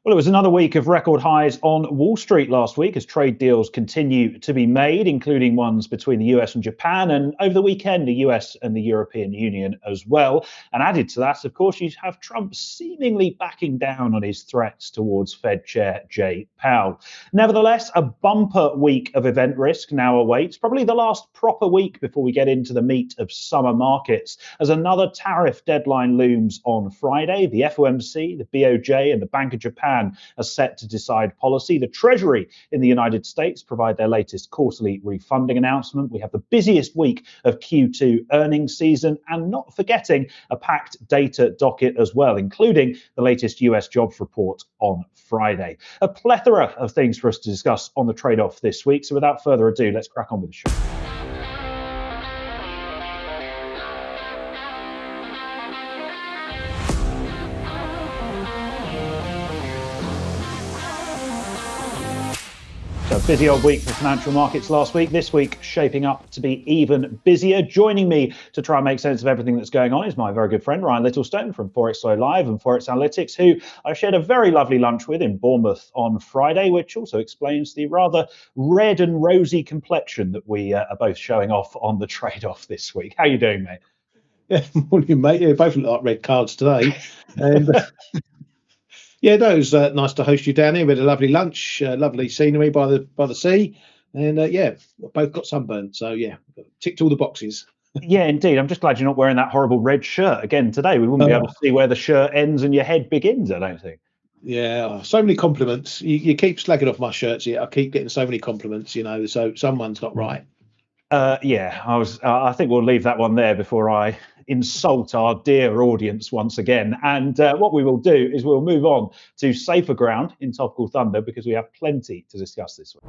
Well, it was another week of record highs on Wall Street last week as trade deals continue to be made, including ones between the US and Japan, and over the weekend, the US and the European Union as well. And added to that, of course, you have Trump seemingly backing down on his threats towards Fed Chair Jay Powell. Nevertheless, a bumper week of event risk now awaits, probably the last proper week before we get into the meat of summer markets, as another tariff deadline looms on Friday. The FOMC, the BoJ, and the Bank of Japan are set to decide policy. The Treasury in the United States provide their latest quarterly refunding announcement. We have the busiest week of Q2 earnings season, and not forgetting a packed data docket as well, including the latest US jobs report on Friday. A plethora of things for us to discuss on the trade-off this week. So without further ado, let's crack on with the show. So a busy old week for financial markets last week. This week shaping up to be even busier. Joining me to try and make sense of everything that's going on is my very good friend Ryan Littlestone from Forex Live and Forex Analytics, who I shared a very lovely lunch with in Bournemouth on Friday, which also explains the rather red and rosy complexion that we are both showing off on the trade-off this week. How are you doing, mate? Yeah, morning, mate. Yeah, both look like red cards today. And yeah, no, it was nice to host you down here. We had a lovely lunch, lovely scenery by the sea, and yeah, both got sunburned. So yeah, ticked all the boxes. Yeah, indeed. I'm just glad you're not wearing that horrible red shirt again today. We wouldn't be able to see where the shirt ends and your head begins, I don't think. Yeah, so many compliments. You keep slagging off my shirts. Yeah, I keep getting so many compliments. So someone's not right. Yeah, I think we'll leave that one there before I insult our dear audience once again. And what we will do is we'll move on to safer ground in topical thunder because we have plenty to discuss this week.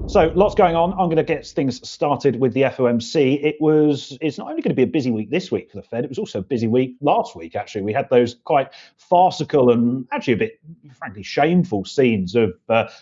So lots going on. I'm going to get things started with the FOMC. It's not only going to be a busy week this week for the Fed, it was also a busy week last week, actually. We had those quite farcical and actually a bit, frankly, shameful scenes of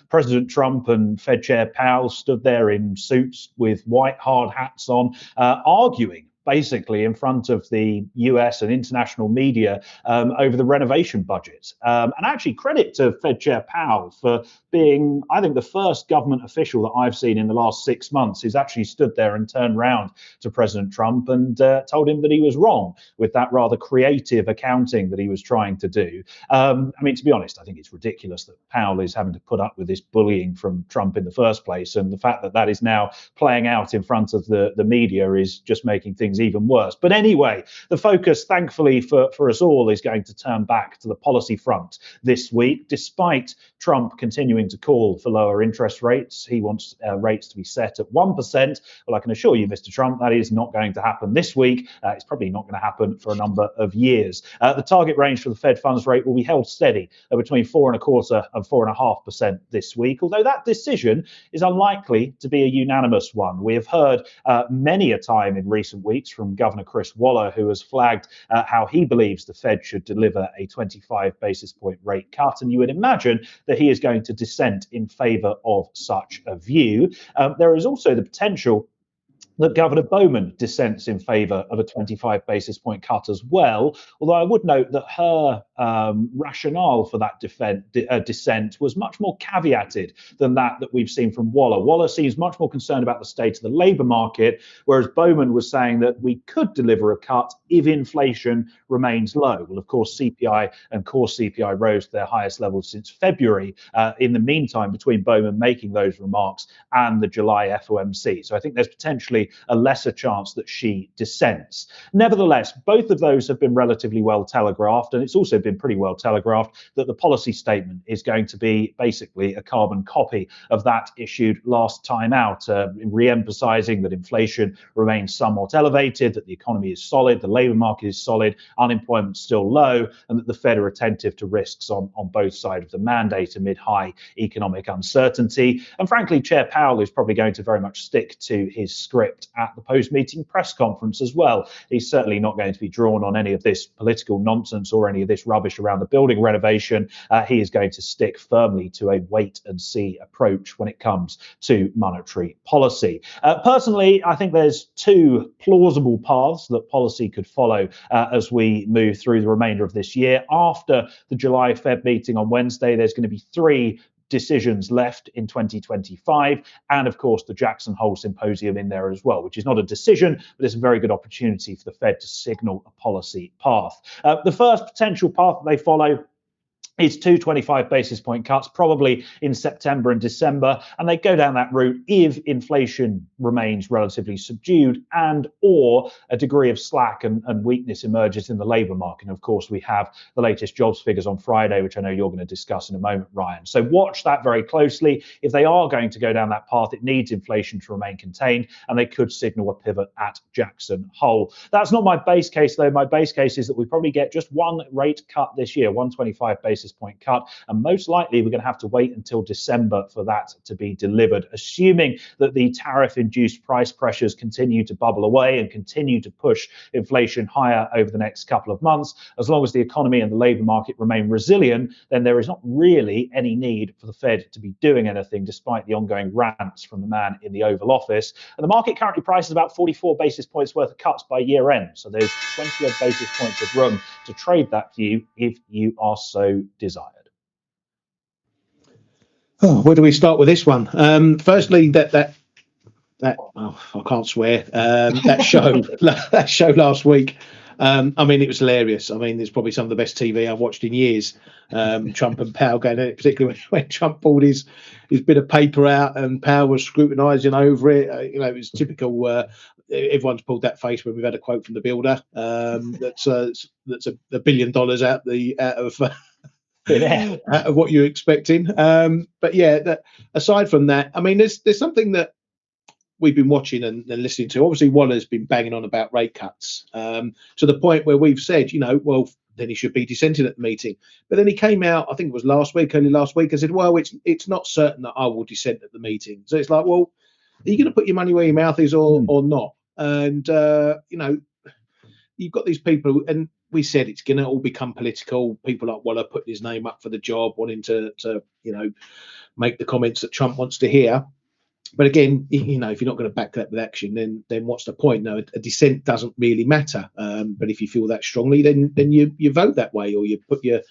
President Trump and Fed Chair Powell stood there in suits with white hard hats on, arguing basically in front of the US and international media over the renovation budget. And actually credit to Fed Chair Powell for being, I think, the first government official that I've seen in the last 6 months who's actually stood there and turned round to President Trump and told him that he was wrong with that rather creative accounting that he was trying to do. I mean, to be honest, I think it's ridiculous that Powell is having to put up with this bullying from Trump in the first place. And the fact that that is now playing out in front of the media is just making things even worse. But anyway, the focus, thankfully for us all, is going to turn back to the policy front this week. Despite Trump continuing to call for lower interest rates, he wants rates to be set at 1%. Well, I can assure you, Mr. Trump, that is not going to happen this week. It's probably not going to happen for a number of years. The target range for the Fed funds rate will be held steady between 4.25% and 4.5% this week, although that decision is unlikely to be a unanimous one. We have heard many a time in recent weeks from Governor Chris Waller, who has flagged how he believes the Fed should deliver a 25 basis point rate cut. And you would imagine that he is going to dissent in favour of such a view. There is also the potential that Governor Bowman dissents in favour of a 25 basis point cut as well, although I would note that her rationale for that dissent was much more caveated than that we've seen from Waller. Waller seems much more concerned about the state of the labour market, whereas Bowman was saying that we could deliver a cut if inflation remains low. Well, of course, CPI and core CPI rose to their highest levels since February in the meantime between Bowman making those remarks and the July FOMC. So I think there's potentially a lesser chance that she dissents. Nevertheless, both of those have been relatively well telegraphed, and it's also been pretty well telegraphed that the policy statement is going to be basically a carbon copy of that issued last time out, re-emphasizing that inflation remains somewhat elevated, that the economy is solid, the labour market is solid, unemployment still low, and that the Fed are attentive to risks on both sides of the mandate amid high economic uncertainty. And frankly, Chair Powell is probably going to very much stick to his script at the post-meeting press conference as well. He's certainly not going to be drawn on any of this political nonsense or any of this rubbish around the building renovation. He is going to stick firmly to a wait-and-see approach when it comes to monetary policy. Personally, I think there's two plausible paths that policy could follow as we move through the remainder of this year. After the July Fed meeting on Wednesday, there's going to be three decisions left in 2025, and of course the Jackson Hole Symposium in there as well, which is not a decision, but it's a very good opportunity for the Fed to signal a policy path. The first potential path that they follow is 225 basis point cuts, probably in September and December, and they go down that route if inflation remains relatively subdued and or a degree of slack and weakness emerges in the labour market. And of course, we have the latest jobs figures on Friday, which I know you're going to discuss in a moment, Ryan. So watch that very closely. If they are going to go down that path, it needs inflation to remain contained, and they could signal a pivot at Jackson Hole. That's not my base case, though. My base case is that we probably get just one rate cut this year, 125 basis point cut, and most likely we're going to have to wait until December for that to be delivered, assuming that the tariff-induced price pressures continue to bubble away and continue to push inflation higher over the next couple of months. As long as the economy and the labour market remain resilient, then there is not really any need for the Fed to be doing anything, despite the ongoing rants from the man in the Oval Office. And the market currently prices about 44 basis points worth of cuts by year end, so there's 20 odd basis points of room to trade that view if you are so desired. Oh, where do we start with this one? Firstly, that oh, I can't swear. That show last week. I mean, it was hilarious. I mean, it's probably some of the best TV I've watched in years. Trump and Powell going at it, particularly when Trump pulled his bit of paper out and Powell was scrutinising over it. It was typical. Everyone's pulled that face when we've had a quote from the builder. That's $1 billion out of what you're expecting. But yeah, aside from that, I mean, there's something that we've been watching and listening to. Obviously, Waller's been banging on about rate cuts to the point where we've said, well, then he should be dissenting at the meeting. But then he came out, I think it was early last week, and said, well, it's not certain that I will dissent at the meeting. So it's like, well, are you going to put your money where your mouth is or not? And, you've got these people, and we said it's going to all become political. People like Waller putting his name up for the job, wanting to make the comments that Trump wants to hear. But again, if you're not going to back that with action, then what's the point? No, a dissent doesn't really matter. But if you feel that strongly, then you vote that way, or you put your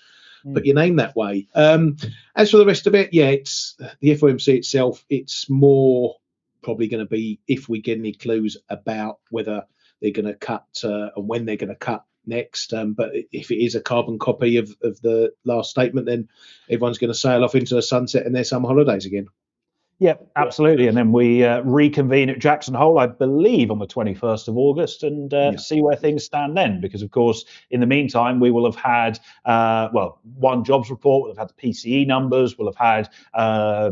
name that way. As for the rest of it, yeah, it's the FOMC itself. It's more probably going to be if we get any clues about whether they're going to cut and when they're going to cut next. But if it is a carbon copy of the last statement, then everyone's going to sail off into the sunset and their summer holidays again. Yep, absolutely. And then we reconvene at Jackson Hole, I believe, on the 21st of August and see where things stand then. Because, of course, in the meantime, we will have had, one jobs report, we'll have had the PCE numbers, we'll have had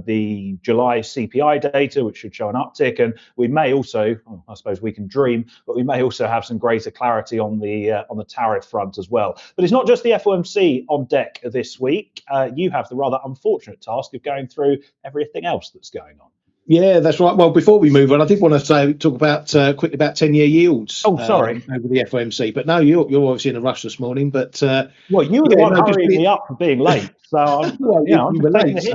the July CPI data, which should show an uptick. And we may also, I suppose we can dream, but we may also have some greater clarity on the tariff front as well. But it's not just the FOMC on deck this week. You have the rather unfortunate task of going through everything else that's going on. Yeah, that's right. Well, before we move on, I did want to talk about quickly about 10-year yields. Oh, sorry, over the FOMC. But no, you're obviously in a rush this morning. But well, you were the one hurrying me up for being late. So I'm, you were late. So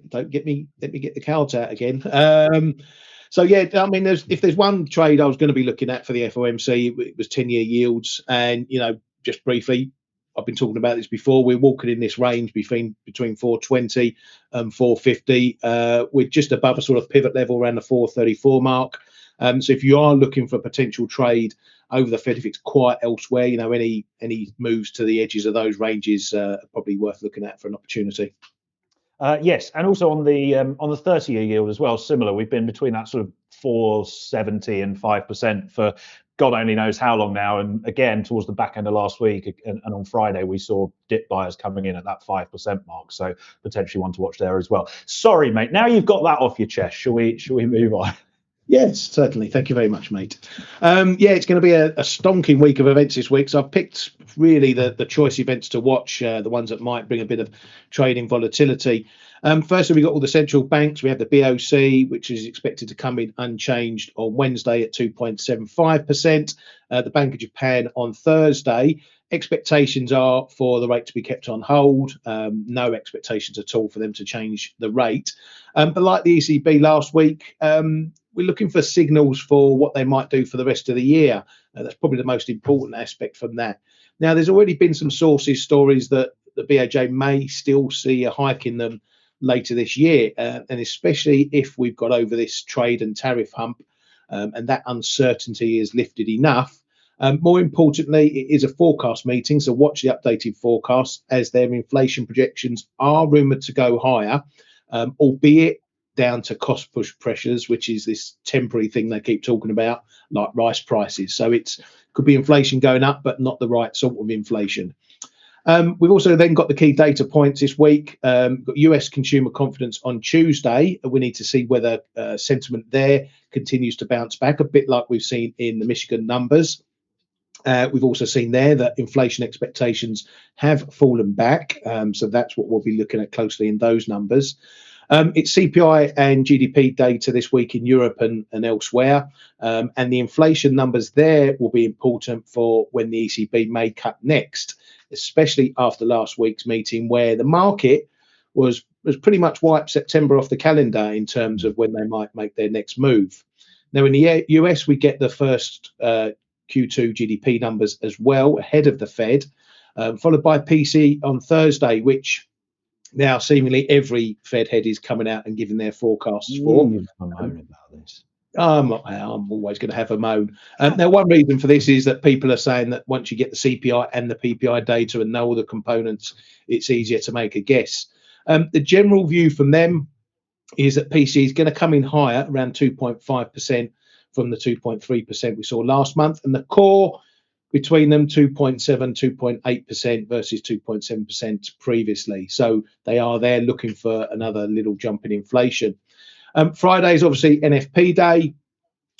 don't get me. Let me get the cards out again. So yeah, I mean, if there's one trade I was going to be looking at for the FOMC, it was 10-year yields, and just briefly, I've been talking about this before. We're walking in this range between 420 and 450. We're just above a sort of pivot level around the 434 mark. So if you are looking for a potential trade over the Fed, if it's quiet elsewhere, any moves to the edges of those ranges are probably worth looking at for an opportunity. Yes, and also on the 30-year yield as well, similar. We've been between that sort of 4.70 and 5% for God only knows how long now. And again, towards the back end of last week and on Friday, we saw dip buyers coming in at that 5% mark. So potentially one to watch there as well. Sorry, mate. Now you've got that off your chest. Shall we move on? Yes, certainly. Thank you very much, mate. It's going to be a stonking week of events this week. So I've picked really the choice events to watch, the ones that might bring a bit of trading volatility. Firstly, we've got all the central banks. We have the BOC, which is expected to come in unchanged on Wednesday at 2.75%. The Bank of Japan on Thursday expectations are for the rate to be kept on hold. No expectations at all for them to change the rate. But like the ECB last week, we're looking for signals for what they might do for the rest of the year. That's probably the most important aspect from that. Now, there's already been some stories that the BoJ may still see a hike in them later this year, and especially if we've got over this trade and tariff hump, and that uncertainty is lifted enough. More importantly, it is a forecast meeting, so watch the updated forecast as their inflation projections are rumoured to go higher, albeit down to cost push pressures, which is this temporary thing they keep talking about, like rice prices. So it could be inflation going up, but not the right sort of inflation. We've also then got the key data points this week. Got US consumer confidence on Tuesday. We need to see whether sentiment there continues to bounce back, a bit like we've seen in the Michigan numbers. We've also seen there that inflation expectations have fallen back. So that's what we'll be looking at closely in those numbers. It's CPI and GDP data this week in Europe and elsewhere. And the inflation numbers there will be important for when the ECB may cut next, especially after last week's meeting, where the market was pretty much wiped September off the calendar in terms of when they might make their next move. Now, in the US, we get the first Q2 GDP numbers as well, ahead of the Fed, followed by PC on Thursday, which now seemingly every Fed head is coming out and giving their forecasts for. I'm moaning about this. I'm always going to have a moan. Now, one reason for this is that people are saying that once you get the CPI and the PPI data and know all the components, it's easier to make a guess. The general view from them is that PC is going to come in higher, around 2.5% from the 2.3% we saw last month, and the core between them 2.7, 2.8% versus 2.7% previously. So they are there looking for another little jump in inflation. Friday is obviously NFP day.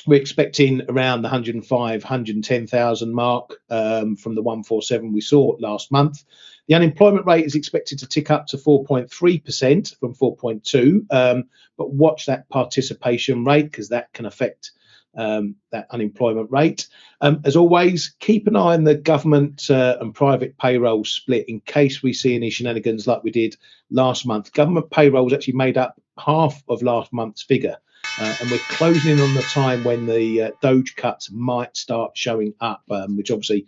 We're expecting around the 105, 110,000 mark from the 147 we saw last month. The unemployment rate is expected to tick up to 4.3% from 4.2, but watch that participation rate because that can affect that unemployment rate. As always, keep an eye on the government and private payroll split in case we see any shenanigans like we did last month. Government payrolls actually made up half of last month's figure, and we're closing in on the time when the Doge cuts might start showing up, which obviously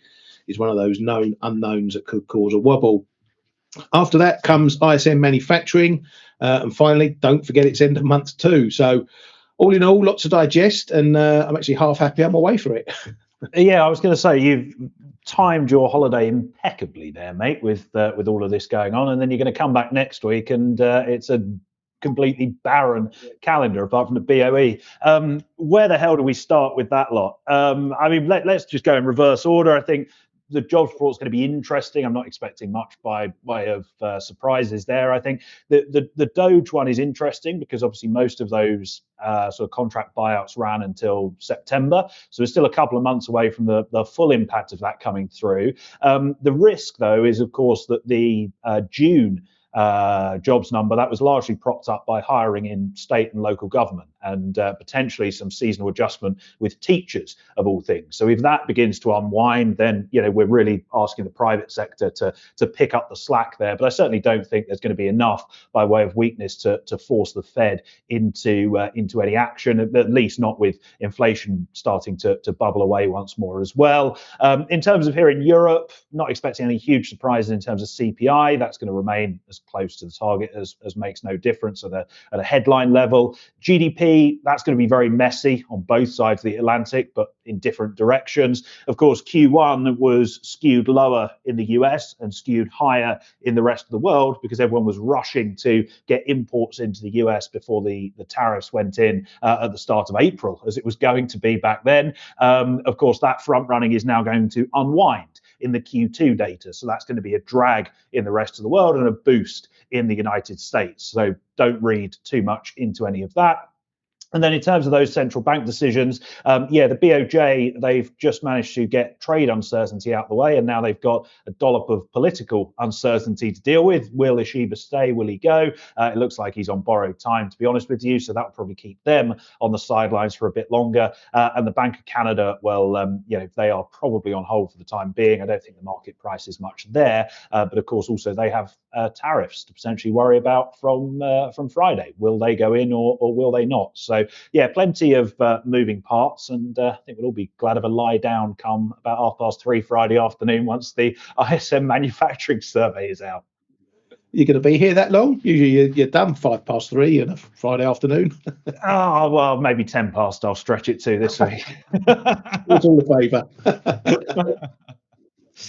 is one of those known unknowns that could cause a wobble. After that comes ISM manufacturing, and finally, don't forget it's end of month too. So all in all, lots to digest, and I'm actually half happy I'm away for it. Yeah, I was going to say you've timed your holiday impeccably there, mate, with all of this going on, and then you're going to come back next week, and it's a completely barren calendar apart from the BOE. Where the hell do we start with that lot? I mean, let's just go in reverse order. I think the jobs report is going to be interesting. I'm not expecting much by way of surprises there. I think the Doge one is interesting because obviously most of those sort of contract buyouts ran until September. So we're still a couple of months away from the full impact of that coming through. The risk, though, is, of course, that the June jobs number, that was largely propped up by hiring in state and local government and potentially some seasonal adjustment with teachers of all things. So if that begins to unwind, then we're really asking the private sector to pick up the slack there. But I certainly don't think there's going to be enough by way of weakness to force the Fed into any action, at least not with inflation starting to bubble away once more as well. In terms of here in Europe, not expecting any huge surprises in terms of CPI. That's going to remain as close to the target as makes no difference at a headline level. GDP, that's going to be very messy on both sides of the Atlantic, but in different directions. Of course, Q1 was skewed lower in the US and skewed higher in the rest of the world because everyone was rushing to get imports into the US before the tariffs went in at the start of April, as it was going to be back then. Of course, that front running is now going to unwind in the Q2 data. So that's going to be a drag in the rest of the world and a boost in the United States. So don't read too much into any of that. And then in terms of those central bank decisions, the BoJ, they've just managed to get trade uncertainty out of the way, and now they've got a dollop of political uncertainty to deal with. Will Ishiba stay? Will he go? It looks like he's on borrowed time, to be honest with you, so that will probably keep them on the sidelines for a bit longer. And the Bank of Canada, well, they are probably on hold for the time being. I don't think the market price is much there, but of course, also they have tariffs to potentially worry about from Friday. Will they go in or will they not? So yeah, plenty of moving parts, and I think we'll all be glad of a lie down come about 3:30 Friday afternoon once the ISM manufacturing survey is out. You're going to be here that long? Usually you're done 3:05 on a Friday afternoon. Oh, well, maybe 10 past I'll stretch it to this week. It's all a favour.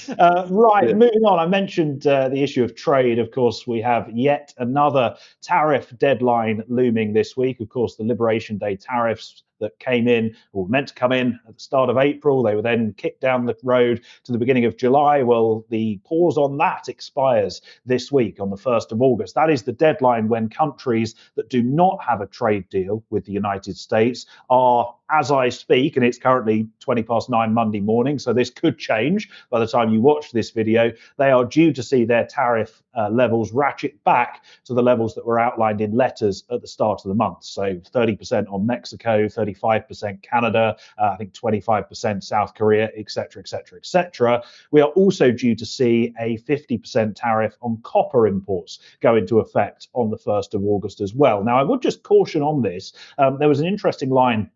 Moving on. I mentioned the issue of trade. Of course, we have yet another tariff deadline looming this week. Of course, the Liberation Day tariffs that came in, or were meant to come in at the start of April. They were then kicked down the road to the beginning of July. Well, the pause on that expires this week on the 1st of August. That is the deadline when countries that do not have a trade deal with the United States are, as I speak, and it's currently 9:20 Monday morning, so this could change by the time you watch this video, they are due to see their tariff levels ratchet back to the levels that were outlined in letters at the start of the month. So 30% on Mexico, 35% Canada, I think 25% South Korea, etc., etc., etc. We are also due to see a 50% tariff on copper imports go into effect on the 1st of August as well. Now, I would just caution on this. There was an interesting line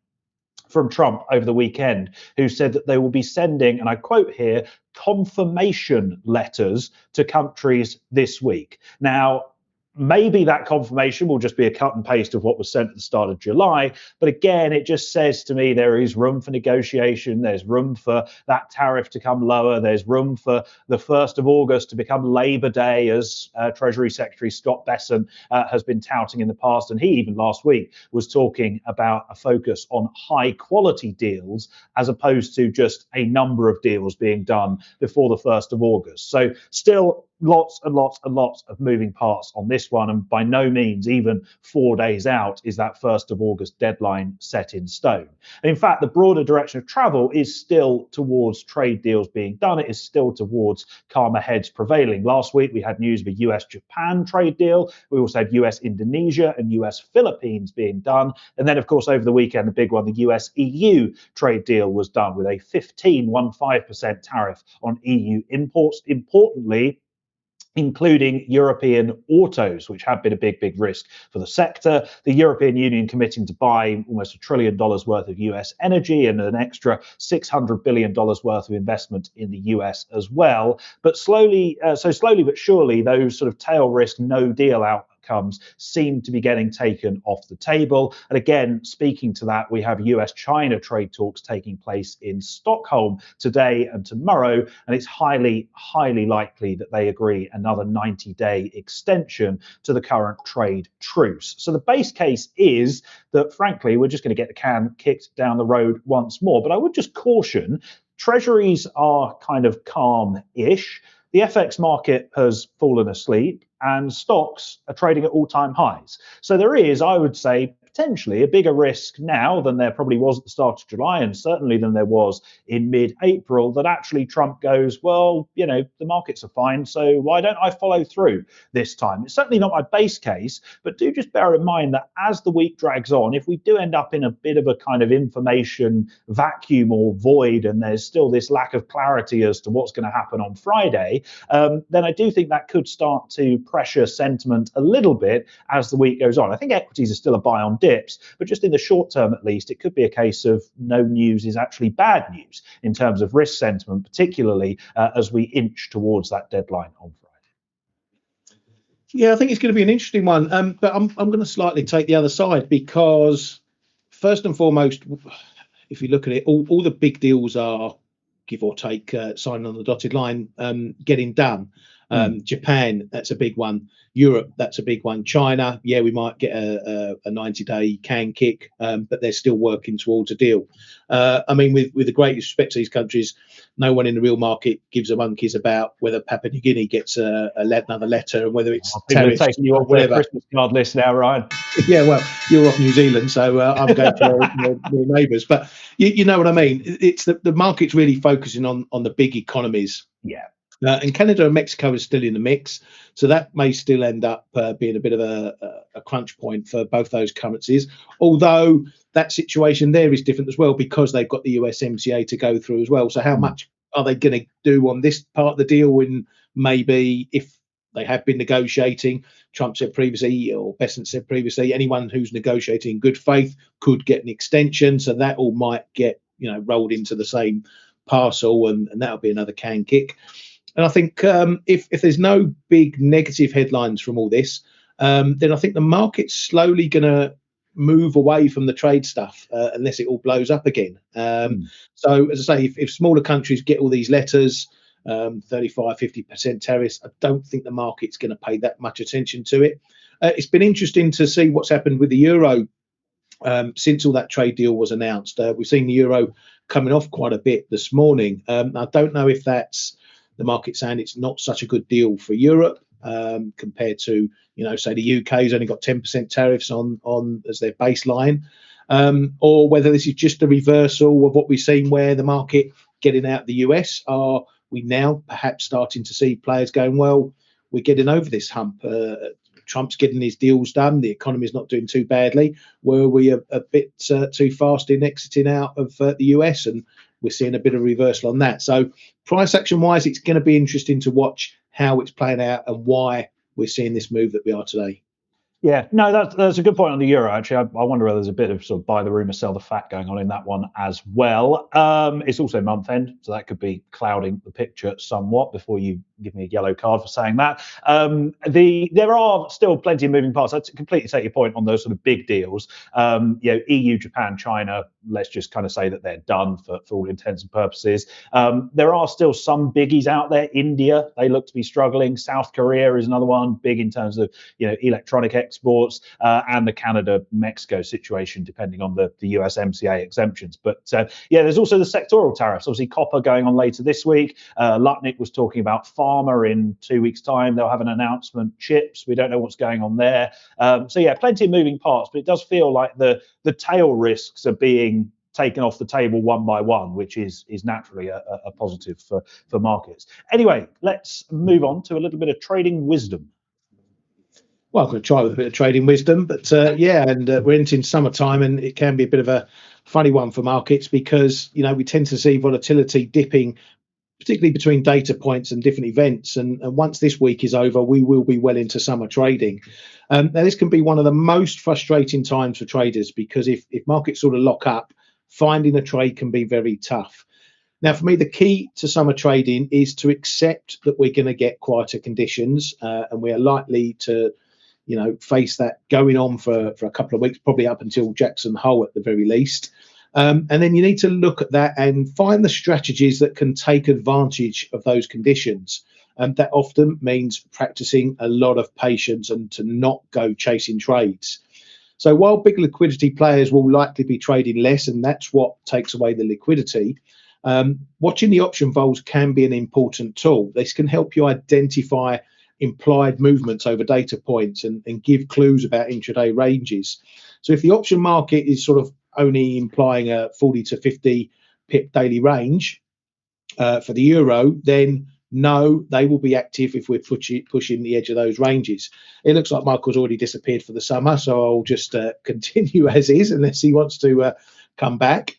from Trump over the weekend, who said that they will be sending, and I quote here, confirmation letters to countries this week. Now, maybe that confirmation will just be a cut and paste of what was sent at the start of July. But again, it just says to me there is room for negotiation. There's room for that tariff to come lower. There's room for the 1st of August to become Labour Day, as Treasury Secretary Scott Bessent has been touting in the past. And he even last week was talking about a focus on high quality deals as opposed to just a number of deals being done before the 1st of August. So still lots and lots and lots of moving parts on this one, and by no means even 4 days out is that 1st of August deadline set in stone. And in fact, the broader direction of travel is still towards trade deals being done. It is still towards calmer heads prevailing. Last week we had news of a US-Japan trade deal. We also had US-Indonesia and US-Philippines being done. And then, of course, over the weekend, the big one, the US-EU trade deal was done with a 15% tariff on EU imports. Importantly, including European autos, which have been a big risk for the sector. The European Union committing to buy almost $1 trillion worth of US energy and an extra $600 billion worth of investment in the US as well. But slowly but surely, those sort of tail risk no deal outcomes seem to be getting taken off the table. And again, speaking to that, we have US-China trade talks taking place in Stockholm today and tomorrow, and it's highly likely that they agree another 90-day extension to the current trade truce. So the base case is that, frankly, we're just going to get the can kicked down the road once more. But I would just caution, treasuries are kind of calm-ish. The FX market has fallen asleep and stocks are trading at all-time highs. So there is, I would say, potentially a bigger risk now than there probably was at the start of July, and certainly than there was in mid-April, that actually Trump goes, well, the markets are fine, so why don't I follow through this time? It's certainly not my base case, but do just bear in mind that as the week drags on, if we do end up in a bit of a kind of information vacuum or void, and there's still this lack of clarity as to what's going to happen on Friday, then I do think that could start to pressure sentiment a little bit as the week goes on. I think equities are still a buy on dips, but just in the short term at least, it could be a case of no news is actually bad news in terms of risk sentiment, particularly as we inch towards that deadline on Friday. Yeah, I think it's going to be an interesting one, but I'm going to slightly take the other side, because first and foremost, if you look at it, all the big deals are, give or take, signing on the dotted line, getting done. Japan, that's a big one. Europe, that's a big one. China, yeah, we might get a 90-day can kick, but they're still working towards a deal. I mean, with the greatest respect to these countries, no one in the real market gives a monkeys about whether Papua New Guinea gets another letter and whether it's People are tariffs taking you or off their whatever. Christmas card list now, Ryan. Yeah, well, you're off New Zealand, so I'm going to your neighbours. But you know what I mean. It's the market's really focusing on the big economies. Yeah. And Canada and Mexico are still in the mix, so that may still end up being a bit of a crunch point for both those currencies. Although that situation there is different as well because they've got the USMCA to go through as well. So how much are they going to do on this part of the deal when maybe if they have been negotiating? Trump said previously, or Bessent said previously, anyone who's negotiating in good faith could get an extension. So that all might get rolled into the same parcel, and that'll be another can kick. And I think if there's no big negative headlines from all this, then I think the market's slowly going to move away from the trade stuff unless it all blows up again. So, as I say, if smaller countries get all these letters, 35-50% tariffs, I don't think the market's going to pay that much attention to it. It's been interesting to see what's happened with the euro since all that trade deal was announced. We've seen the euro coming off quite a bit this morning. I don't know if that's the market saying it's not such a good deal for Europe compared to, say the UK's only got 10% tariffs on as their baseline, or whether this is just a reversal of what we've seen where the market getting out of the US. Are we now perhaps starting to see players going, well, we're getting over this hump. Trump's getting his deals done. The economy's not doing too badly. Were we a bit too fast in exiting out of the US? And we're seeing a bit of reversal on that. So price action wise, it's going to be interesting to watch how it's playing out and why we're seeing this move that we are today. Yeah, no, that's a good point on the euro. Actually, I wonder whether there's a bit of sort of buy the rumor, sell the fact going on in that one as well. It's also month end, so that could be clouding the picture somewhat before you give me a yellow card for saying that. There are still plenty of moving parts. I completely take your point on those sort of big deals. EU, Japan, China, let's just kind of say that they're done for all intents and purposes. There are still some biggies out there. India, they look to be struggling. South Korea is another one, big in terms of electronic exports, and the Canada-Mexico situation, depending on the USMCA exemptions. But there's also the sectoral tariffs. Obviously, copper going on later this week. Lutnick was talking about pharma in 2 weeks' time. They'll have an announcement. Chips, we don't know what's going on there. Plenty of moving parts, but it does feel like the tail risks are being taken off the table one by one, which is naturally a positive for markets. Anyway, let's move on to a little bit of trading wisdom. Well, I'm going to try with a bit of trading wisdom, but we're entering summertime, and it can be a bit of a funny one for markets because we tend to see volatility dipping, particularly between data points and different events. And once this week is over, we will be well into summer trading. Now, this can be one of the most frustrating times for traders because if markets sort of lock up, finding a trade can be very tough. Now, for me, the key to summer trading is to accept that we're going to get quieter conditions, and we are likely to face that going on for a couple of weeks, probably up until Jackson Hole at the very least. And then you need to look at that and find the strategies that can take advantage of those conditions. And that often means practicing a lot of patience and to not go chasing trades. So while big liquidity players will likely be trading less, and that's what takes away the liquidity, watching the option vols can be an important tool. This can help you identify implied movements over data points and give clues about intraday ranges. So if the option market is sort of only implying a 40 to 50 pip daily range for the euro, then no, they will be active if we're pushing the edge of those ranges. It looks like Michael's already disappeared for the summer, so I'll just continue as is unless he wants to come back.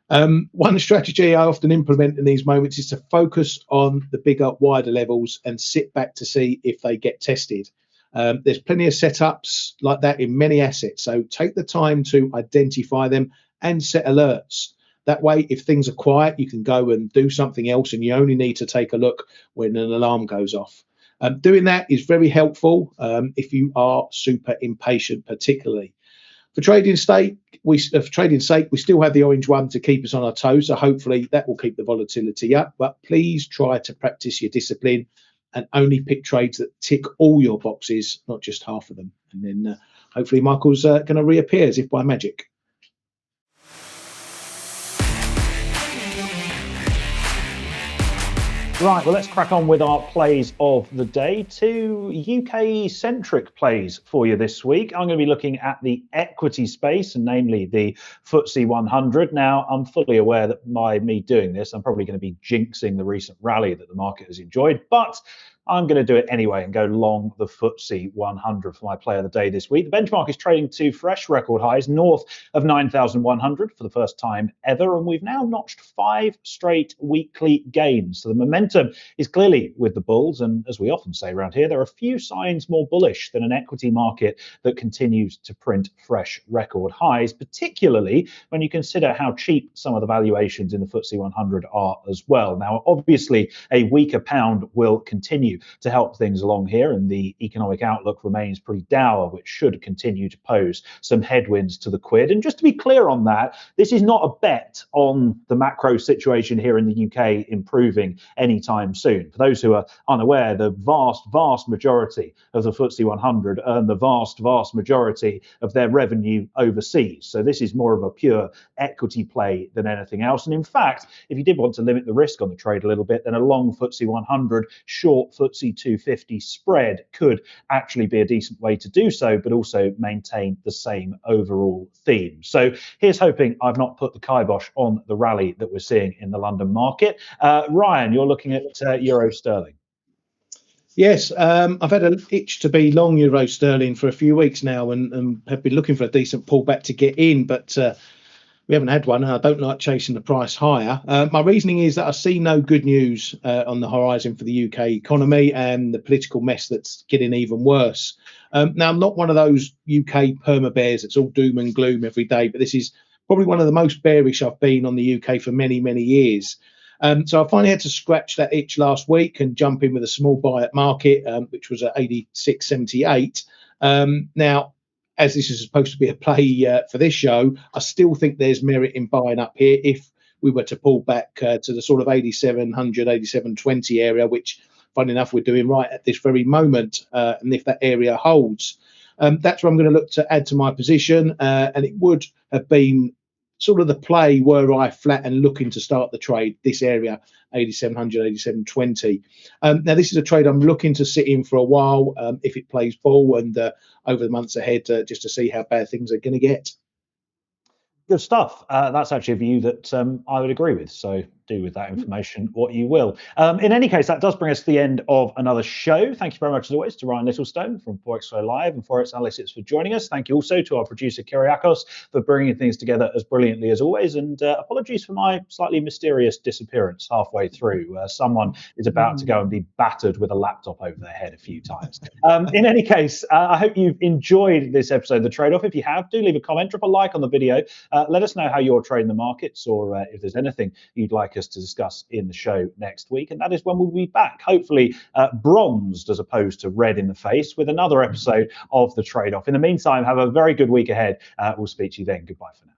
One strategy I often implement in these moments is to focus on the bigger, wider levels and sit back to see if they get tested. There's plenty of setups like that in many assets, so take the time to identify them and set alerts. That way, if things are quiet, you can go and do something else, and you only need to take a look when an alarm goes off. Doing that is very helpful if you are super impatient, particularly. For trading's sake, we still have the orange one to keep us on our toes, so hopefully that will keep the volatility up. But please try to practice your discipline and only pick trades that tick all your boxes, not just half of them. And then hopefully Michael's going to reappear as if by magic. Right, well, let's crack on with our plays of the day. 2 UK-centric plays for you this week. I'm going to be looking at the equity space, and namely the FTSE 100. Now, I'm fully aware that by me doing this, I'm probably going to be jinxing the recent rally that the market has enjoyed, but I'm going to do it anyway and go long the FTSE 100 for my play of the day this week. The benchmark is trading to fresh record highs north of 9,100 for the first time ever, and we've now notched 5 straight weekly gains. So the momentum is clearly with the bulls, and as we often say around here, there are few signs more bullish than an equity market that continues to print fresh record highs, particularly when you consider how cheap some of the valuations in the FTSE 100 are as well. Now, obviously, a weaker pound will continue to help things along here, and the economic outlook remains pretty dour, which should continue to pose some headwinds to the quid. And just to be clear on that, this is not a bet on the macro situation here in the UK improving anytime soon. For those who are unaware, the vast majority of the FTSE 100 earn the vast majority of their revenue overseas. So this is more of a pure equity play than anything else. And in fact, if you did want to limit the risk on the trade a little bit, then a long FTSE 100, short FTSE 250 spread could actually be a decent way to do so, but also maintain the same overall theme. So here's hoping I've not put the kibosh on the rally that we're seeing in the London market. Ryan, you're looking at euro sterling. Yes, I've had an itch to be long euro sterling for a few weeks now, and have been looking for a decent pullback to get in, but we haven't had one, and I don't like chasing the price higher. My reasoning is that I see no good news on the horizon for the UK economy and the political mess that's getting even worse. Now, I'm not one of those UK perma bears that's all doom and gloom every day, but this is probably one of the most bearish I've been on the UK for many years. So I finally had to scratch that itch last week and jump in with a small buy at market, which was at 86.78. Now, as this is supposed to be a play for this show, I still think there's merit in buying up here if we were to pull back to the sort of 8700, 8720 area, which, funny enough, we're doing right at this very moment. And if that area holds, that's where I'm going to look to add to my position. And it would have been sort of the play were I flat and looking to start the trade, this area, 8700, 8720. Now, this is a trade I'm looking to sit in for a while if it plays ball and over the months ahead, just to see how bad things are going to get. Good stuff. That's actually a view that I would agree with. So do with that information what you will. In any case, that does bring us to the end of another show. Thank you very much, as always, to Ryan Littlestone from Forex Live and Forex Analytics for joining us. Thank you also to our producer, Kyriakos, for bringing things together as brilliantly as always. And apologies for my slightly mysterious disappearance halfway through. Someone is about to go and be battered with a laptop over their head a few times. In any case, I hope you've enjoyed this episode of The Trade-Off. If you have, do leave a comment, drop a like on the video. Let us know how you're trading the markets, or if there's anything you'd like us to discuss in the show next week. And that is when we'll be back, hopefully bronzed as opposed to red in the face, with another episode of The Trade-Off. In the meantime, have a very good week ahead. We'll speak to you then. Goodbye for now.